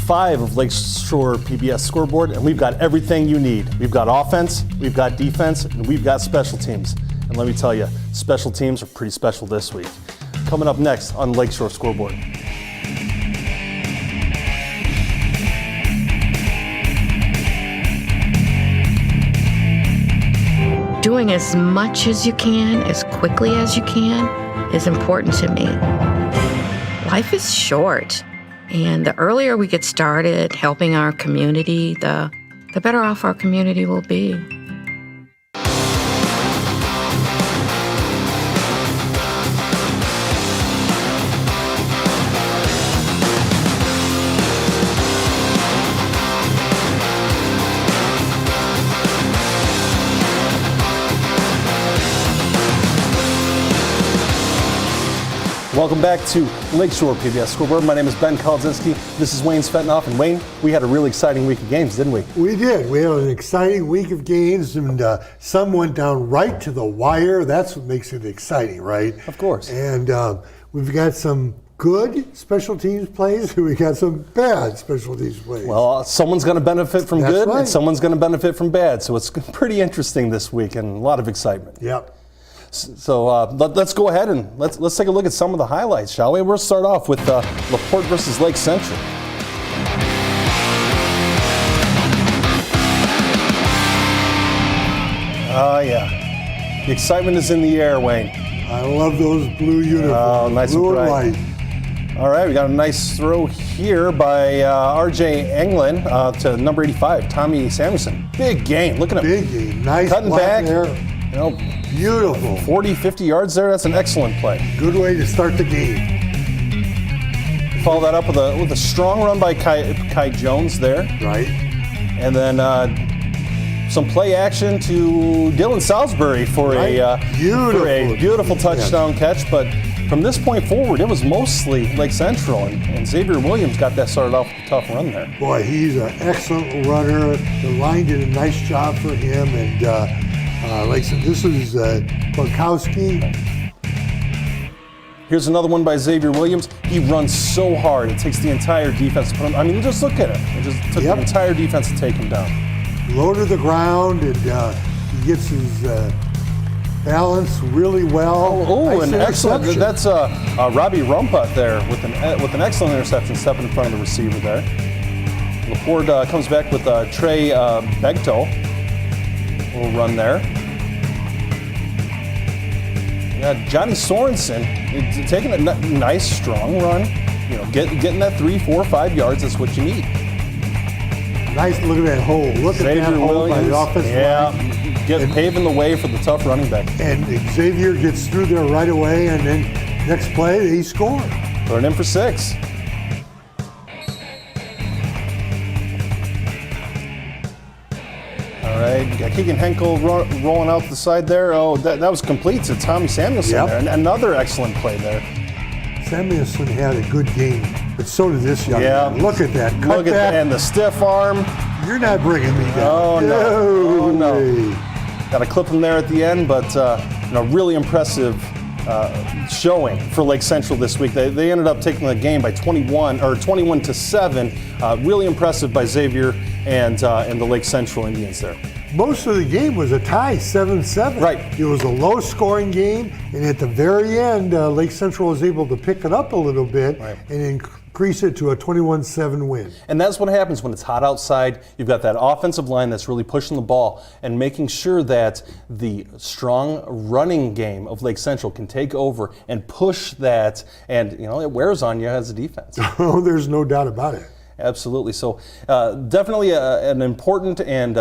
5 of Lakeshore PBS Scoreboard, and we've got everything you need. We've got offense, we've got defense, and we've got special teams. And let me tell you, special teams are pretty special this week. Coming up next on Lakeshore Scoreboard. Doing as much as you can, as quickly as you can, is important to me. Life is short, and the earlier we get started helping our community, the better off our community will be. Welcome back to Lakeshore PBS Scoreboard. My name is Ben Kolodzinski. This is Wayne Svetnoff. And Wayne, we had a really exciting week of games, didn't we? We did. We had an exciting week of games, and some went down right to the wire. That's what makes it exciting, right? Of course. And we've got some good special teams plays, and we got some bad special teams plays. Well, someone's going to benefit from That's good, right. and someone's going to benefit from bad. So it's pretty interesting this week, and a lot of excitement. Yep. So let's go ahead and let's take a look at some of the highlights, shall we? We'll start off with Laporte versus Lake Central. Oh, yeah. The excitement is in the air, Wayne. I love those blue uniforms. Oh, nice blue and and bright. white. All right, we got a nice throw here by R.J. Englund to number 85, Tommy Samuelson. Big game. Look at him. Big game. Nice Cutting back. there. You know, Beautiful. 40, 50 yards there. That's an excellent play. Good way to start the game. Follow that up with a strong run by Kai Jones there. Right. And then some play action to Dylan Salisbury for a beautiful touchdown catch. But from this point forward, it was mostly Lake Central, and Xavier Williams got that started off with a tough run there. Boy, he's an excellent runner. The line did a nice job for him, and like I said, this is Kankakee. Here's another one by Xavier Williams. He runs so hard. It takes the entire defense to put him. I mean, just look at him. It just took the entire defense to take him down. Low to the ground, and he gets his balance really well. Oh, nice and excellent. That's Robbie Rumput there with an excellent interception, stepping in front of the receiver there. Laporte comes back with Trey Begto. Little run there. Yeah, Johnny Sorensen taking a nice, strong run. You know, getting that 3, 4, 5 yards. That's what you need. Nice look at that hole. Look at that hole by the offensive line. Paving the way for the tough running back. And Xavier gets through there right away, and then next play, he scored. Throwing in for 6. All right, you got Keegan Henkel rolling out the side there. Oh, that was complete to Tommy Samuelson there. And another excellent play there. Samuelson had a good game, but so did this young man. Look at that. Look at that. And the stiff arm. You're not bringing me down. Oh, no. Oh, no. Got to clip him there at the end, but really impressive showing for Lake Central this week. They ended up taking the game by 21-7. Really impressive by Xavier and the Lake Central Indians there. Most of the game was a tie, 7-7. Right. It was a low-scoring game, and at the very end, Lake Central was able to pick it up a little bit and increase it to a 21-7 win. And that's what happens when it's hot outside. You've got that offensive line that's really pushing the ball and making sure that the strong running game of Lake Central can take over and push that, and it wears on you as a defense. Oh, there's no doubt about it. Absolutely. So definitely an important and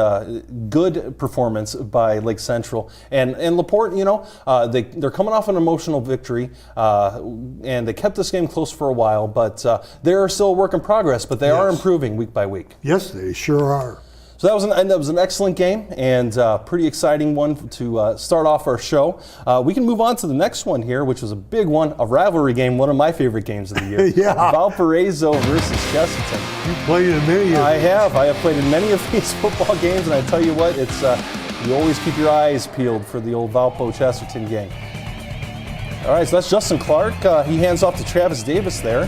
good performance by Lake Central. And Laporte, they're coming off an emotional victory, and they kept this game close for a while, but they're still a work in progress, but they are improving week by week. Yes, they sure are. So that was an excellent game and pretty exciting one to start off our show. We can move on to the next one here, which was a big one, a rivalry game, one of my favorite games of the year. Valparaiso versus Chesterton. You played in many of I have played in many of these football games, and I tell you what, it's you always keep your eyes peeled for the old Valpo Chesterton game. All right, so that's Justin Clark. He hands off to Travis Davis there.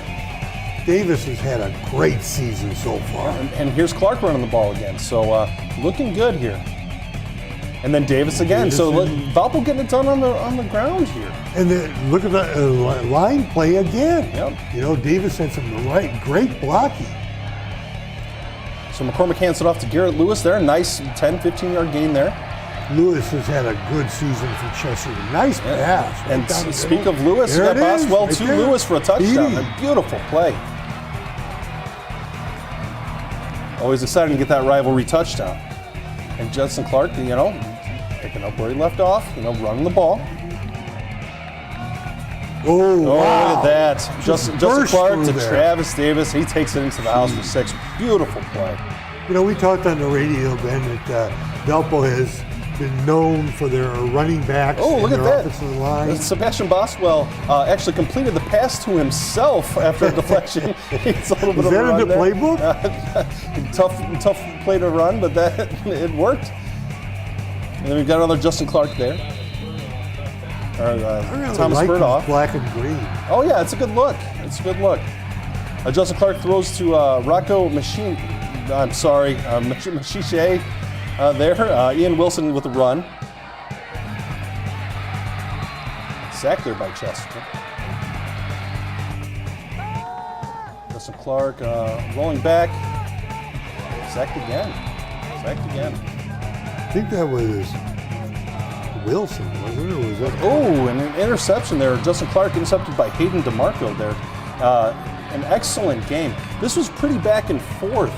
Davis has had a great season so far. And here's Clark running the ball again. So looking good here. And then Davis again. So Valpo getting it done on the ground here. And then look at the line play again. Yep. You know, Davis had some great blocking. So McCormick hands it off to Garrett Lewis there. Nice 10, 15-yard gain there. Lewis has had a good season for Chesterton. Nice pass. And speak of Lewis, you got Boswell to Lewis for a touchdown. A beautiful play. Always exciting to get that rivalry touchdown. And Judson Clark, picking up where he left off, running the ball. Oh, wow. Look at that. Justin Clark to Travis Davis. He takes it into the house for 6. Beautiful play. We talked on the radio, Ben, that Valpo has been known for their running backs and their offensive line. Sebastian Boswell actually completed the pass to himself after a deflection. It's a little bit Is of a that run in the there. playbook? Tough play to run, but it worked. And then we've got another Justin Clark there. Thomas Burdoff. Black and green. Oh yeah, it's a good look. Justin Clark throws to Rocco Machiche there. Ian Wilson with a run. Sacked there by Chesterton. Justin Clark rolling back. Sacked again. I think that was Wilson, wasn't it? Or was that? Oh, and an interception there. Justin Clark intercepted by Hayden DeMarco there. An excellent game. This was pretty back and forth.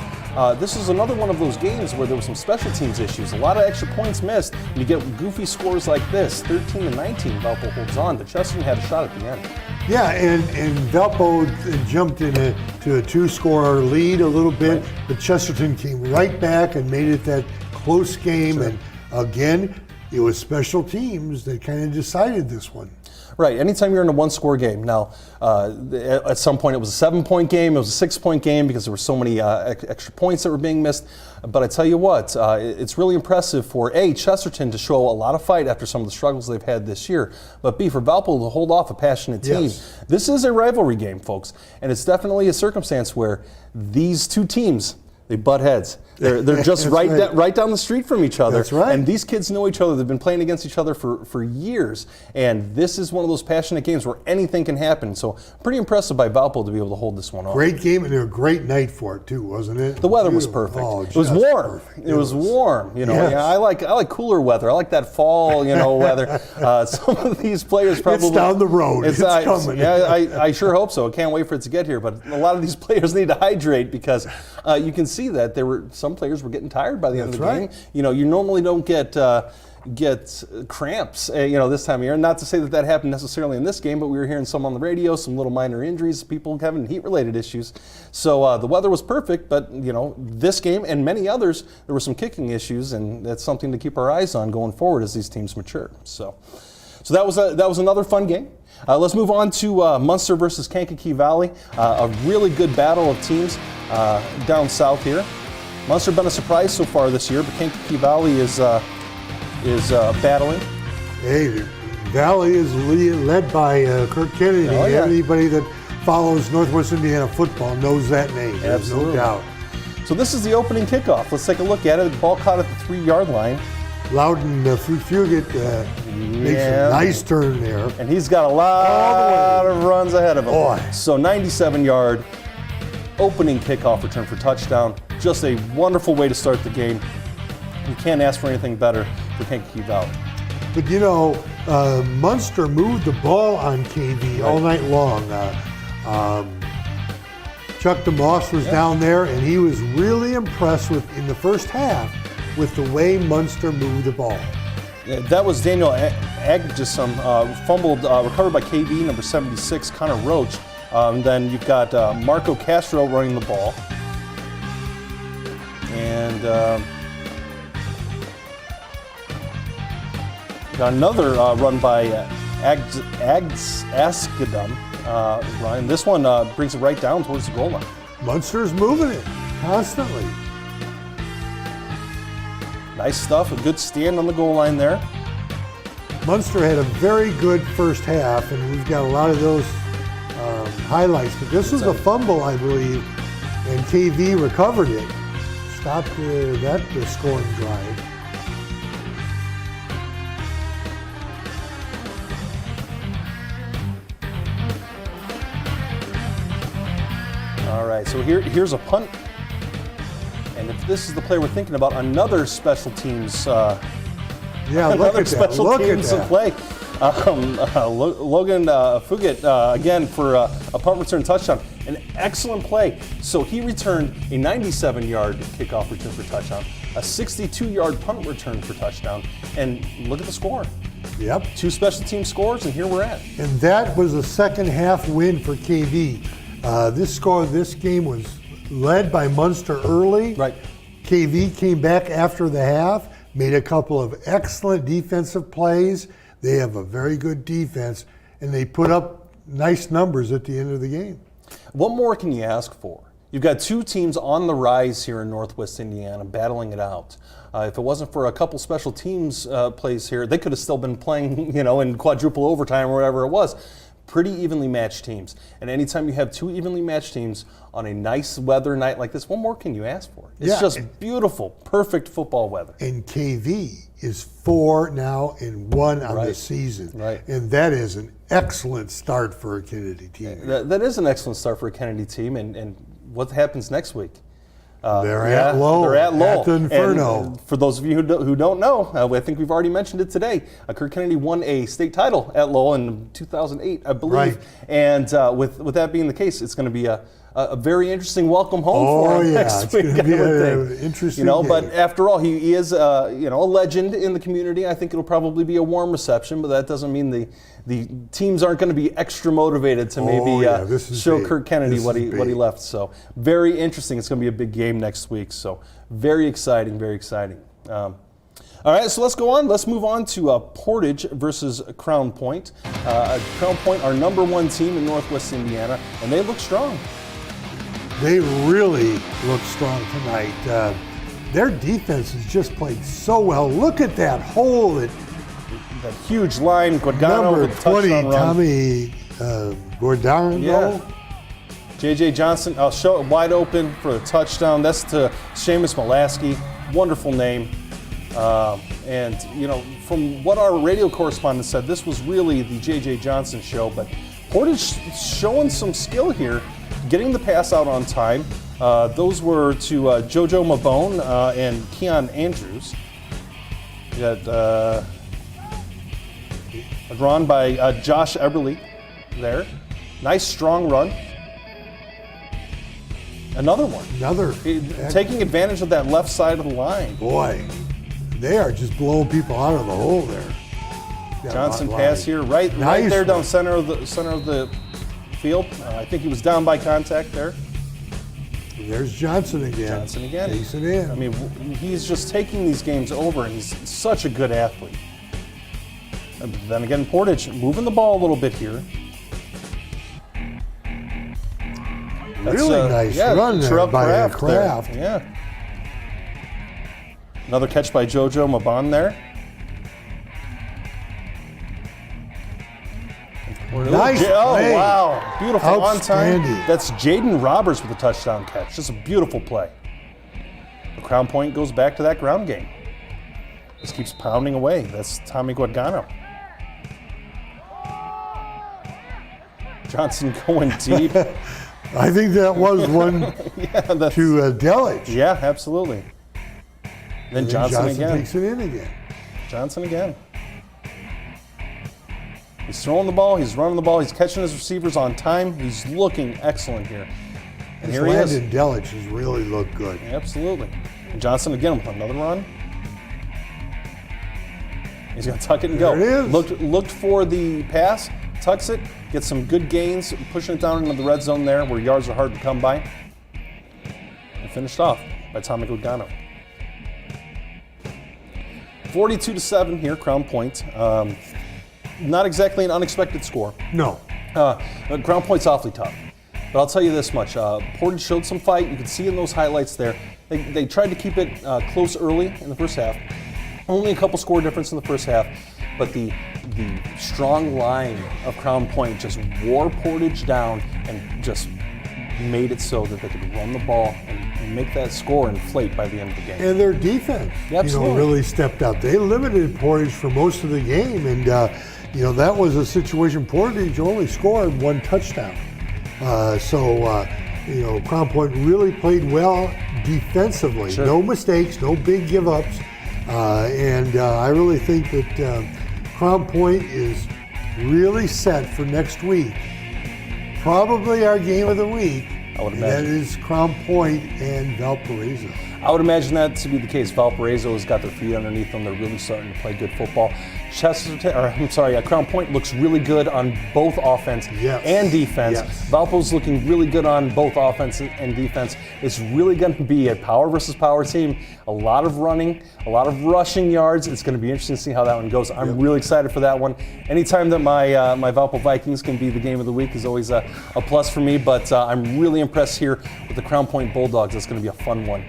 This is another one of those games where there were some special teams issues. A lot of extra points missed. And you get goofy scores like this. 13-19, Valpo holds on, but Chesterton had a shot at the end. Yeah, and Valpo jumped into a 2-score lead a little bit, but Chesterton came right back and made it that close game. And again, it was special teams that kind of decided this one. Right. Anytime you're in a 1-score game. Now, at some point it was a 7-point game. It was a 6-point game because there were so many extra points that were being missed. But I tell you what, it's really impressive for A, Chesterton to show a lot of fight after some of the struggles they've had this year. But B, for Valpo to hold off a passionate team. Yes. This is a rivalry game, folks. And it's definitely a circumstance where these two teams, they butt heads. They're just right down the street from each other. That's right. And these kids know each other. They've been playing against each other for years. And this is one of those passionate games where anything can happen. So pretty impressive by Valpo to be able to hold this one off. Great game and a great night for it too, wasn't it? The weather was perfect. Oh, it was warm. Perfect. It was warm. Yes. Yeah, I like cooler weather. I like that fall, weather. Some of these players probably. It's down the road. It's coming. Yeah, I sure hope so. I can't wait for it to get here. But a lot of these players need to hydrate because you can see that some players were getting tired by the end of the game. You normally don't get cramps, this time of year. Not to say that happened necessarily in this game, but we were hearing some on the radio, some little minor injuries, people having heat-related issues. So the weather was perfect, but this game and many others, there were some kicking issues, and that's something to keep our eyes on going forward as these teams mature. So that was another fun game. Let's move on to Munster versus Kankakee Valley. A really good battle of teams down south here. Munster been a surprise so far this year, but Kankakee Valley is battling. Hey, Valley is led by Kirk Kennedy. Oh, yeah. Anybody that follows Northwest Indiana football knows that name. There's no doubt. So this is the opening kickoff. Let's take a look at it. The ball caught at the 3-yard line. Loudon Fugit makes a nice turn there. And he's got a lot of runs ahead of him. Boy. So 97-yard opening kickoff return for touchdown. Just a wonderful way to start the game. You can't ask for anything better for Kankakee Valley. But Munster moved the ball on KV all night long. Chuck DeMoss was down there, and he was really impressed in the first half with the way Munster moved the ball. That was Daniel Agjesum, fumbled, recovered by KV number 76, Connor Roach. Then you've got Marco Castro running the ball. And got another run by Askadum. Ryan. This one brings it right down towards the goal line. Munster's moving it constantly. Nice stuff. A good stand on the goal line there. Munster had a very good first half, and we've got a lot of those highlights, but this was a fumble, I believe, and KV recovered it. Stopped the scoring drive. All right, so here's a punt. And if this is the play we're thinking about, another special teams Yeah, look another at that. special Look at teams that. play. Logan Fugit, again, for a punt return touchdown. An excellent play. So he returned a 97-yard kickoff return for touchdown, a 62-yard punt return for touchdown, and look at the score. Yep. 2 special team scores, and here we're at. And that was a second half win for KV. This game was led by Munster early. Right. KV came back after the half, made a couple of excellent defensive plays. They have a very good defense, and they put up nice numbers at the end of the game. What more can you ask for? You've got 2 teams on the rise here in Northwest Indiana battling it out. If it wasn't for a couple special teams plays here, they could have still been playing, in quadruple overtime or whatever it was. Pretty evenly matched teams. And anytime you have 2 evenly matched teams on a nice weather night like this, what more can you ask for? It's just beautiful, perfect football weather. And KV is 4-1 on the season. Right. And that is an excellent start for a Kennedy team. That is an excellent start for a Kennedy team. And what happens next week? They're at Lowell. They're at Lowell. At the Inferno. And for those of you who don't know, I think we've already mentioned it today. Kirk Kennedy won a state title at Lowell in 2008, I believe. Right. And with that being the case, it's going to be a very interesting welcome home for him next week. It's going to be an interesting game. But after all, he is a legend in the community. I think it'll probably be a warm reception, but that doesn't mean the teams aren't going to be extra motivated to maybe show big. Kirk Kennedy what he big. left. So very interesting. It's going to be a big game next week. So very exciting, very exciting. All right, so let's go on. Let's move on to Portage versus Crown Point. Crown Point, our #1 team in Northwest Indiana, and they look strong. They really look strong tonight. Their defense has just played so well. Look at that hole that Huge line, Guadagno number with the 20, touchdown run. Tommy Gordano. Yeah. J.J. Johnson, I'll show it wide open for the touchdown. That's to Seamus Molaski. Wonderful name. And, from what our radio correspondent said, this was really the J.J. Johnson show. But Portage showing some skill here, getting the pass out on time. Those were to Jojo Mabone and Keon Andrews. We got a run by Josh Eberly there. Nice, strong run. Another one. Taking advantage of that left side of the line. Boy, they are just blowing people out of the hole there. Johnson pass here, right there down center of the field. I think he was down by contact there. There's Johnson again. Takes it in. I mean, he's just taking these games over, and he's such a good athlete. And then again, Portage moving the ball a little bit here. Really nice run there by Kraft. Yeah. Another catch by Jojo Mabon there. Nice play. Oh, wow. Beautiful on time. Outstanding. That's Jaden Roberts with a touchdown catch. Just a beautiful play. The Crown Point goes back to that ground game. Just keeps pounding away. That's Tommy Guadagno. Johnson going deep. I think that was one to Delich. Yeah, absolutely. Then Johnson again. Takes it in again. Johnson again. He's throwing the ball, he's running the ball, he's catching his receivers on time. He's looking excellent here. And here he is. Landon Delich has really looked good. Absolutely. And Johnson again with another run. He's going to tuck it and go. There it is. Looked for the pass, tucks it, gets some good gains, pushing it down into the red zone there where yards are hard to come by. And finished off by Tommy Guadagno. 42-7 here, Crown Point. Not exactly an unexpected score. No. Crown Point's awfully tough. But I'll tell you this much. Portage showed some fight. You can see in those highlights there. They tried to keep it close early in the first half. Only a couple score difference in the first half. But the the strong line of Crown Point just wore Portage down and just made it so that they could run the ball and make that score inflate by the end of the game. And their defense, really stepped up. They limited Portage for most of the game, and that was a situation. Portage only scored 1 touchdown. Crown Point really played well defensively. Sure. No mistakes, no big give-ups, and I really think that Crown Point is really set for next week. Probably our game of the week. I would And imagine. that is Crown Point and Valparaiso. I would imagine that to be the case. Valparaiso has got their feet underneath them. They're really starting to play good football. Crown Point looks really good on both offense and defense. Yes. Valpo's looking really good on both offense and defense. It's really going to be a power versus power team. A lot of running, a lot of rushing yards. It's going to be interesting to see how that one goes. I'm really excited for that one. Anytime that my Valpo Vikings can be the game of the week is always a plus for me. But I'm really impressed here with the Crown Point Bulldogs. That's going to be a fun one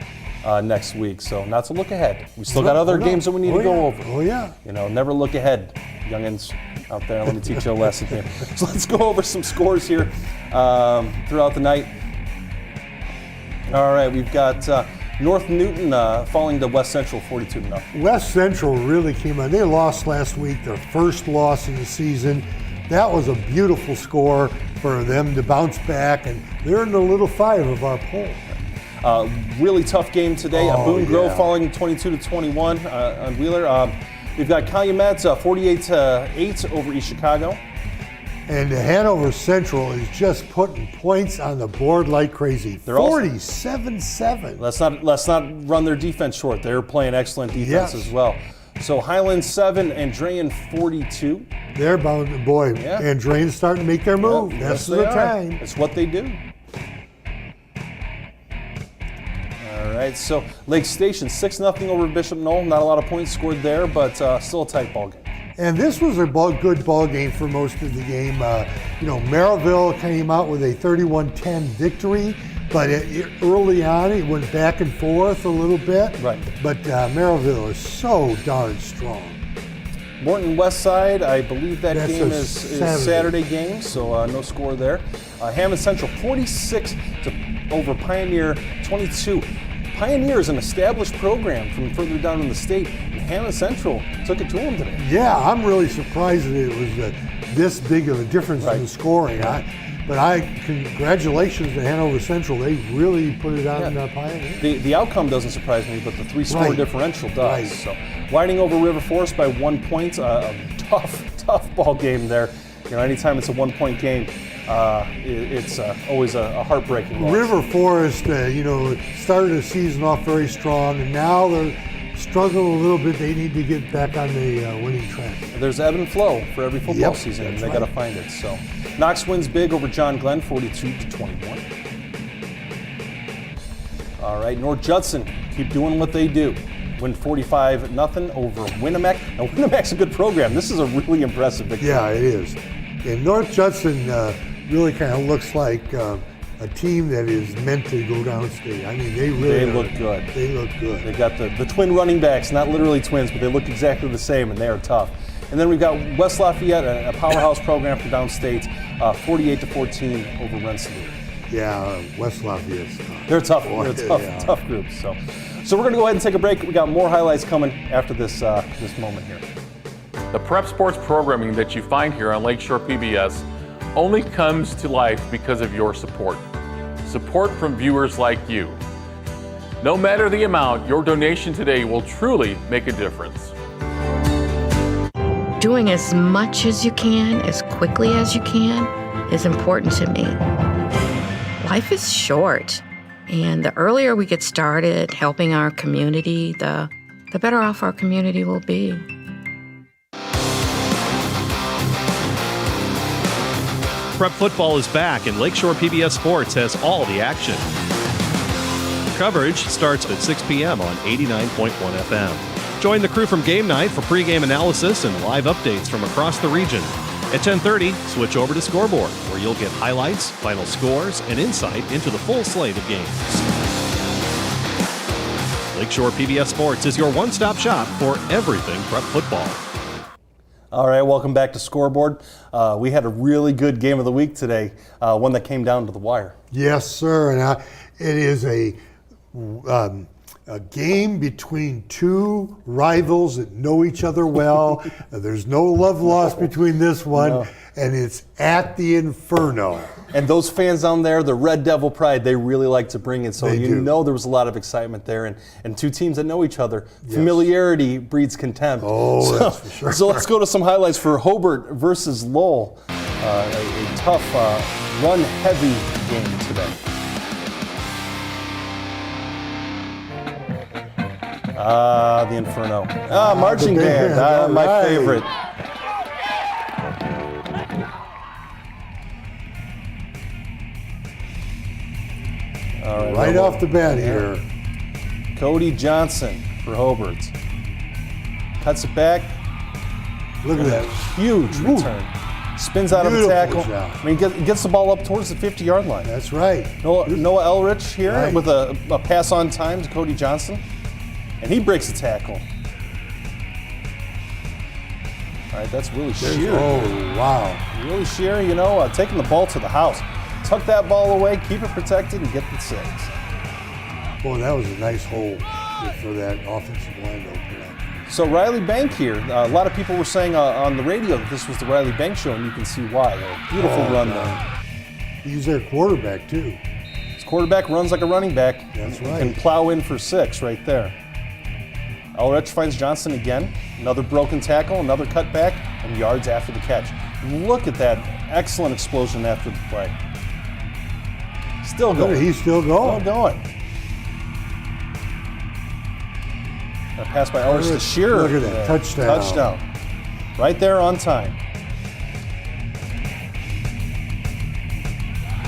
next week. So not to look ahead. We still got other games that we need to go over. Oh yeah. Never look ahead, youngins out there. Let me teach you a lesson here. So let's go over some scores here throughout the night. All right, we've got North Newton falling to West Central 42-0. West Central really came on. They lost last week, their first loss in the season. That was a beautiful score for them to bounce back, and they're in the little 5 of our poll. Really tough game today. Boone Grove falling 22-21 on Wheeler. We've got Calumet 48-8 over East Chicago. And Hanover Central is just putting points on the board like crazy. They're 47-7. Let's not run their defense short. They're playing excellent defense as well. So Highland 7 and Drain 42. They're bound, boy, and Drain's starting to make their move. That's the time. It's what they do. All right, so Lake Station 6-0 over Bishop Knoll. Not a lot of points scored there, but still a tight ball game. And this was a good ball game for most of the game. Merrillville came out with a 31-10 victory, but early on it went back and forth a little bit. Right. But Merrillville is so darn strong. Morton Westside, I believe that That's game a is Saturday game, so no score there. Hammond Central 46 over Pioneer 22. Pioneer is an established program from further down in the state, and Hammond Central took it to them today. Yeah, I'm really surprised that it was this big of a difference in the scoring. Congratulations to Hanover Central. They really put it on Pioneer. The outcome doesn't surprise me, but the 3-score differential does. Right. So, Whiting over River Forest by 1 point. A tough ball game there. Anytime it's a 1-point game, it's always a heartbreaking loss. River Forest, started the season off very strong, and now they're struggling a little bit. They need to get back on the winning track. There's ebb and flow for every football season, and they got to find it. So, Knox wins big over John Glenn, 42-21. All right, North Judson keep doing what they do. Win 45-0 over Winnemac. Now, Winnemac's a good program. This is a really impressive victory. Yeah, it is. And North Judson really kind of looks like a team that is meant to go downstate. I mean, they look good. They look good. They've got the twin running backs, not literally twins, but they look exactly the same, and they are tough. And then we've got West Lafayette, a powerhouse program from downstate, 48-14 over Rensselaer. Yeah, West Lafayette's tough. They're tough. They're a tough group. So we're going to go ahead and take a break. We got more highlights coming after this moment here. The prep sports programming that you find here on Lakeshore PBS only comes to life because of your support. Support from viewers like you. No matter the amount, your donation today will truly make a difference. Doing as much as you can, as quickly as you can, is important to me. Life is short, and the earlier we get started helping our community, the better off our community will be. Prep football is back, and Lakeshore PBS Sports has all the action. Coverage starts at 6 p.m. on 89.1 FM. Join the crew from Game Night for pregame analysis and live updates from across the region. At 10:30, switch over to Scoreboard, where you'll get highlights, final scores, and insight into the full slate of games. Lakeshore PBS Sports is your one-stop shop for everything prep football. All right, welcome back to Scoreboard. We had a really good game of the week today, one that came down to the wire. Yes, sir. And it is a game between two rivals that know each other well. There's no love lost between this one, and it's at the Inferno. And those fans down there, the Red Devil pride, they really like to bring it. So They do. know there was a lot of excitement there. And two teams that know each other, familiarity breeds contempt. Oh, that's for sure. So let's go to some highlights for Hobart versus Lowell. A tough, run-heavy game today. The Inferno. Marching the band, band, my all right. favorite. All Right off the bat here. Cody Johnson for Hobart. Cuts it back. Look at that. Huge return. Spins out of the Beautiful tackle. job. I mean, gets the ball up towards the 50-yard line. That's right. Noah Elrich here Right. with a pass on time to Cody Johnson. And he breaks the tackle. All right, that's Willie Shear. Oh, wow. Willie Shear, taking the ball to the house. Tuck that ball away, keep it protected, and get the 6. Boy, that was a nice hole for that offensive line to open up. So Riley Bank here. A lot of people were saying on the radio that this was the Riley Bank show, and you can see why. A beautiful run there. He's their quarterback, too. His quarterback runs like a running back. That's Can right. plow in for 6 right there. Elrich finds Johnson again. Another broken tackle, another cutback, and yards after the catch. Look at that excellent explosion after the play. Still Look, going. he's still going. Still going. A pass by Elrich to Shearer. Look at that, there. touchdown. Touchdown. Right there on time.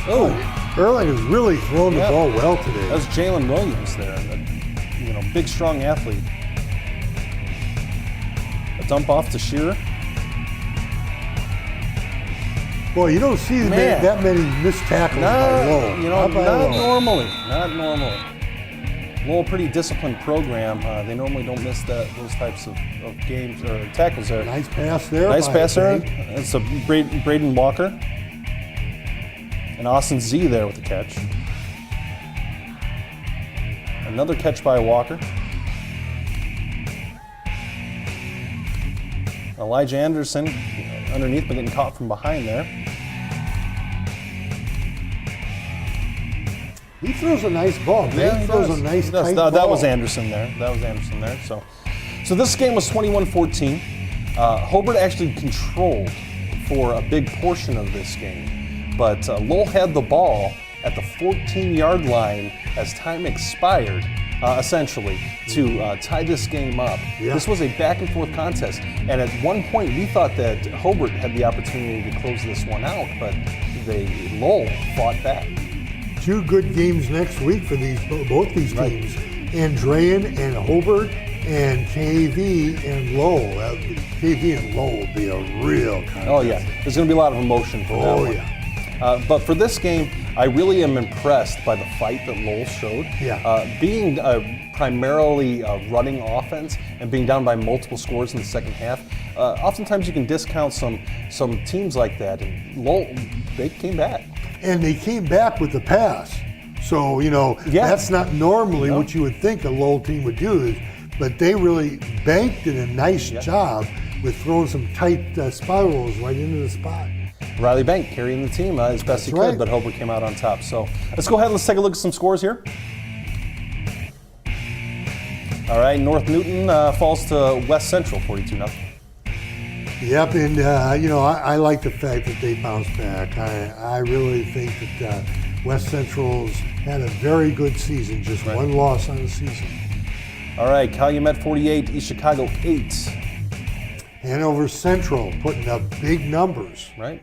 Oh, Erlang has really thrown the ball well today. that was Jalen Williams there. A big, strong athlete. A dump off to Shearer. Boy, you don't see Man. that many missed tackles by Lowell. Not by Lowell. normally. Not normally. Lowell, pretty disciplined program. They normally don't miss those types of games or tackles there. Nice pass there. Nice by pass there. Bank. It's a Braden Walker. And Austin Z there with the catch. Another catch by Walker. Elijah Anderson underneath, but getting caught from behind there. He throws a nice ball. Yeah, He throws a nice He does. tight That ball. was Anderson there. So this game was 21-14. Hobart actually controlled for a big portion of this game, but Lowell had the ball at the 14-yard line as time expired, essentially, to tie this game up. Yeah. This was a back-and-forth contest, and at one point we thought that Hobart had the opportunity to close this one out, but Lowell fought back. 2 good games next week for both these teams. Andrean and Hobart, and KV and Lowell. KV and Lowell will be a real contest. Oh yeah, there's going to be a lot of emotion for that Oh, one. yeah. But for this game, I really am impressed by the fight that Lowell showed. Yeah. Being primarily a running offense and being down by multiple scores in the second half, oftentimes you can discount some teams like that. And Lowell, they came back. And they came back with the pass. So, that's not normally what you would think a Lowell team would do, but they really banked did a nice job with throwing some tight spirals right into the spot. Riley Bank carrying the team as best he right. could, but Hobart came out on top. So let's go ahead and let's take a look at some scores here. All right, North Newton falls to West Central 42-0. Yep, and I like the fact that they bounced back. I really think that West Central's had a very good season, just one loss on the season. All right, Calumet 48, East Chicago 8. Hanover Central putting up big numbers. Right,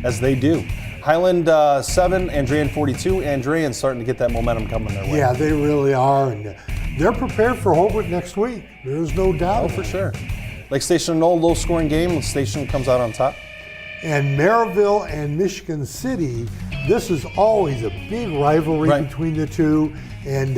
as they do. Highland 7, Andrean 42. Andrean starting to get that momentum coming their way. Yeah, they really are, and they're prepared for Hobart next week. There's no doubt. Oh, for sure. Lake Station, no low-scoring game. Lake Station comes out on top. And Maryville and Michigan City, this is always a big rivalry between the two. And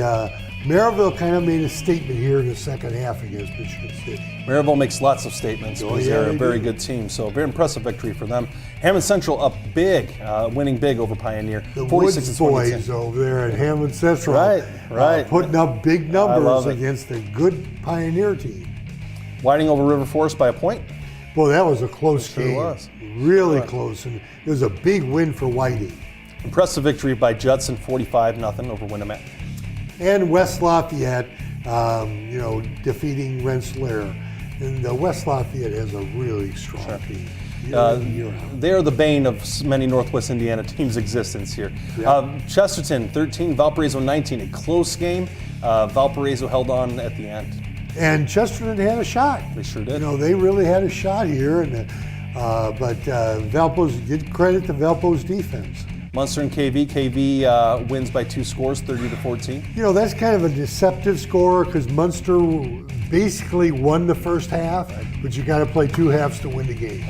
Maryville kind of made a statement here in the second half against Michigan City. Maryville makes lots of statements because they're a very good team. So very impressive victory for them. Hammond Central up big, winning big over Pioneer. The 46 Woods to 22. boys over there at Hammond Central, Right. putting up big love numbers it. against a good Pioneer team. Whiting over River Forest by a point. Well, that was a close Sure game. was. Really close, and it was a big win for Whiting. Impressive victory by Judson, 45-0 over Winnemap. And West Lafayette, defeating Rensselaer. And West Lafayette has a really strong team. They are the bane of many Northwest Indiana teams' existence here. Chesterton 13, Valparaiso 19, a close game. Valparaiso held on at the end. And Chesterton had a shot. They sure did. They really had a shot here, and but Valpo's, give credit to Valpo's defense. Munster and KV wins by 2 scores, 30-14. That's kind of a deceptive score because Munster basically won the first half, but you got to play 2 halves to win the game.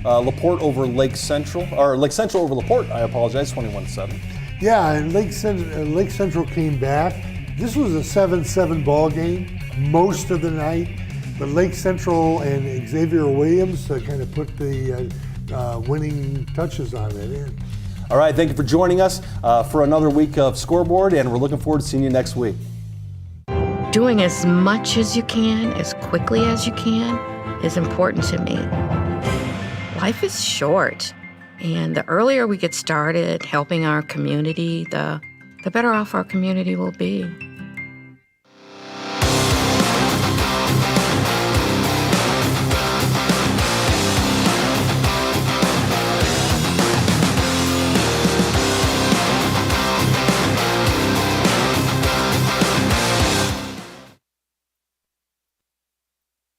Laporte over Lake Central, or Lake Central over Laporte, I apologize, 21-7. Yeah, and Lake Central came back. This was a 7-7 ball game most of the night, but Lake Central and Xavier Williams kind of put the winning touches on it in. All right, thank you for joining us for another week of Scoreboard, and we're looking forward to seeing you next week. Doing as much as you can, as quickly as you can, is important to me. Life is short, and the earlier we get started helping our community, the better off our community will be.